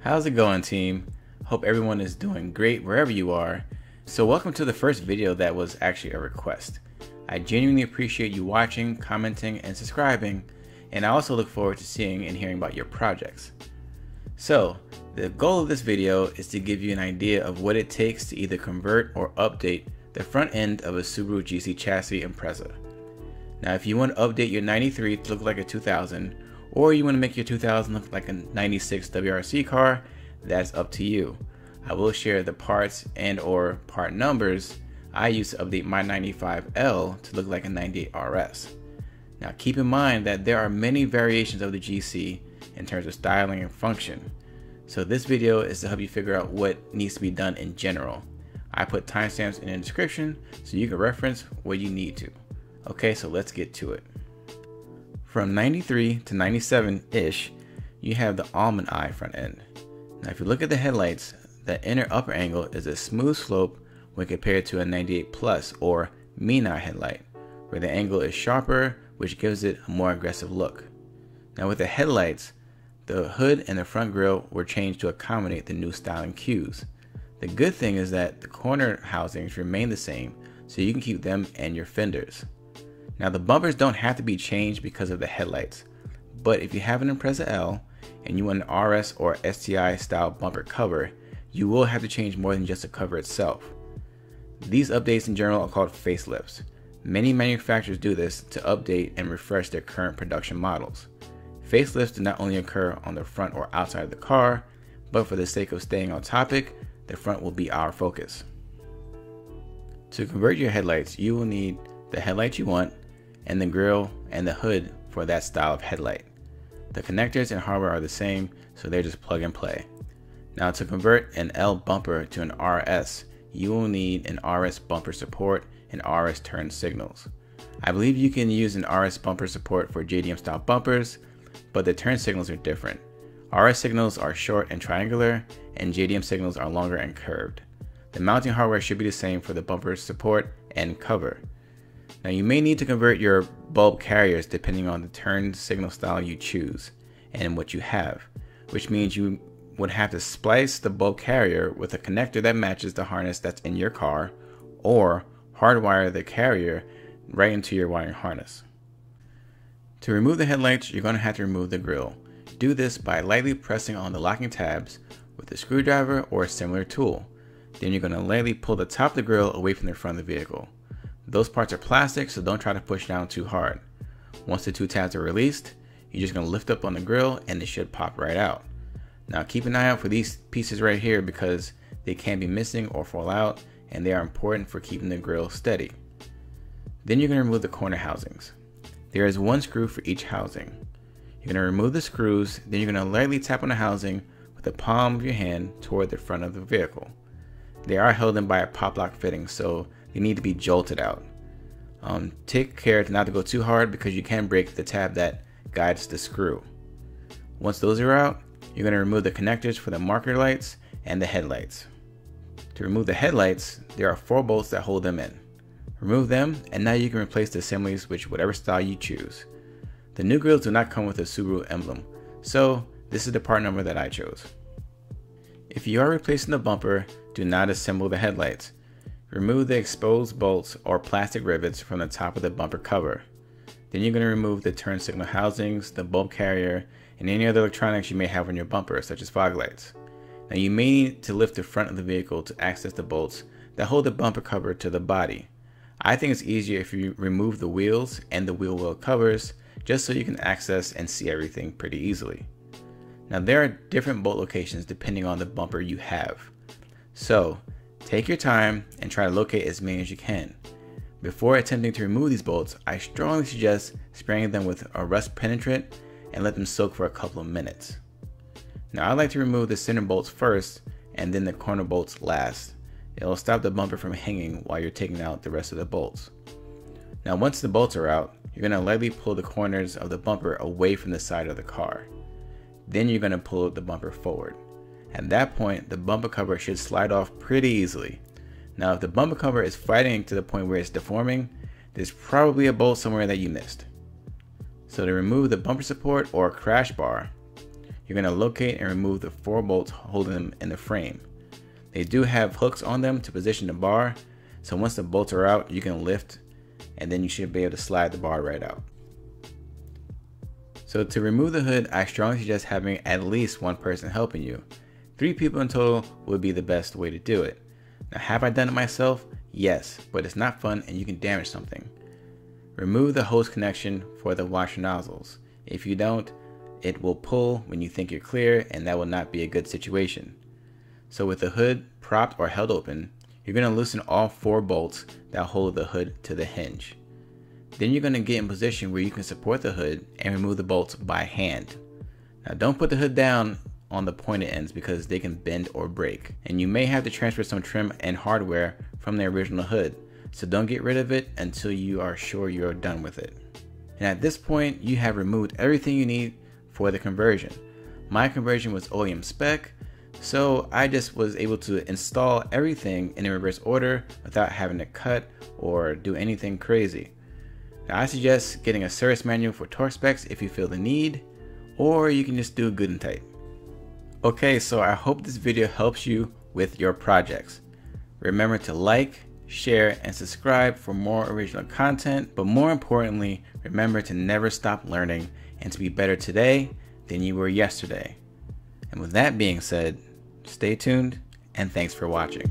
How's it going, team? Hope everyone is doing great wherever you are. So welcome to the first video that was actually a request. I genuinely appreciate you watching, commenting, and subscribing, and I also look forward to seeing and hearing about your projects. So the goal of this video is to give you an idea of what it takes to either convert or update the front end of a Subaru GC chassis Impreza. Now if you want to update your 93 to look like a 2000, or you want to make your 2000 look like a 96 WRC car, that's up to you. I will share the parts and or part numbers I use to update my 95 L to look like a 98 RS. Now keep in mind that there are many variations of the GC in terms of styling and function. So this video is to help you figure out what needs to be done in general. I put timestamps in the description so you can reference what you need to. Okay, so let's get to it. From 93 to 97-ish, you have the almond eye front end. Now if you look at the headlights, the inner upper angle is a smooth slope when compared to a 98 plus or mean eye headlight, where the angle is sharper, which gives it a more aggressive look. Now with the headlights, the hood and the front grille were changed to accommodate the new styling cues. The good thing is that the corner housings remain the same, so you can keep them and your fenders. Now the bumpers don't have to be changed because of the headlights, but if you have an Impreza L and you want an RS or STI style bumper cover, you will have to change more than just the cover itself. These updates in general are called facelifts. Many manufacturers do this to update and refresh their current production models. Facelifts do not only occur on the front or outside of the car, but for the sake of staying on topic, the front will be our focus. To convert your headlights, you will need the headlights you want, and the grille and the hood for that style of headlight. The connectors and hardware are the same, so they're just plug and play. Now to convert an L bumper to an RS, you will need an RS bumper support and RS turn signals. I believe you can use an RS bumper support for JDM style bumpers, but the turn signals are different. RS signals are short and triangular, and JDM signals are longer and curved. The mounting hardware should be the same for the bumper support and cover. Now you may need to convert your bulb carriers depending on the turn signal style you choose and what you have, which means you would have to splice the bulb carrier with a connector that matches the harness that's in your car, or hardwire the carrier right into your wiring harness. To remove the headlights, you're going to have to remove the grille. Do this by lightly pressing on the locking tabs with a screwdriver or a similar tool. Then you're going to lightly pull the top of the grille away from the front of the vehicle. Those parts are plastic, so don't try to push down too hard. Once the two tabs are released, you're just going to lift up on the grille and it should pop right out. Now keep an eye out for these pieces right here because they can be missing or fall out, and they are important for keeping the grille steady. Then you're going to remove the corner housings. There is one screw for each housing. You're going to remove the screws, then you're going to lightly tap on the housing with the palm of your hand toward the front of the vehicle. They are held in by a pop lock fitting, so they need to be jolted out. Take care not to go too hard because you can break the tab that guides the screw. Once those are out, you're going to remove the connectors for the marker lights and the headlights. To remove the headlights, there are 4 bolts that hold them in. Remove them, and now you can replace the assemblies with whatever style you choose. The new grills do not come with a Subaru emblem, so this is the part number that I chose. If you are replacing the bumper, do not assemble the headlights. Remove the exposed bolts or plastic rivets from the top of the bumper cover. Then you're going to remove the turn signal housings, the bulb carrier, and any other electronics you may have on your bumper, such as fog lights. Now you may need to lift the front of the vehicle to access the bolts that hold the bumper cover to the body. I think it's easier if you remove the wheels and the wheel well covers, just so you can access and see everything pretty easily. Now there are different bolt locations depending on the bumper you have. So take your time and try to locate as many as you can. Before attempting to remove these bolts, I strongly suggest spraying them with a rust penetrant and let them soak for a couple of minutes. Now I like to remove the center bolts first and then the corner bolts last. It will stop the bumper from hanging while you're taking out the rest of the bolts. Now once the bolts are out, you're going to lightly pull the corners of the bumper away from the side of the car. Then you're going to pull the bumper forward. At that point, the bumper cover should slide off pretty easily. Now if the bumper cover is fighting to the point where it's deforming, there's probably a bolt somewhere that you missed. So to remove the bumper support or crash bar, you're going to locate and remove the 4 bolts holding them in the frame. They do have hooks on them to position the bar, so once the bolts are out, you can lift and then you should be able to slide the bar right out. So to remove the hood, I strongly suggest having at least one person helping you. 3 people in total would be the best way to do it. Now, have I done it myself? Yes, but it's not fun and you can damage something. Remove the hose connection for the washer nozzles. If you don't, it will pull when you think you're clear, and that will not be a good situation. So with the hood propped or held open, you're going to loosen all 4 bolts that hold the hood to the hinge. Then you're going to get in position where you can support the hood and remove the bolts by hand. Now don't put the hood down on the pointed ends because they can bend or break, and you may have to transfer some trim and hardware from the original hood, so don't get rid of it until you are sure you're done with it. And at this point, you have removed everything you need for the conversion. My conversion was OEM spec, so I just was able to install everything in a reverse order without having to cut or do anything crazy. Now I suggest getting a service manual for torque specs if you feel the need, or you can just do good and tight. Okay, so I hope this video helps you with your projects. Remember to like, share, and subscribe for more original content, but more importantly, remember to never stop learning and to be better today than you were yesterday. And with that being said, stay tuned and thanks for watching.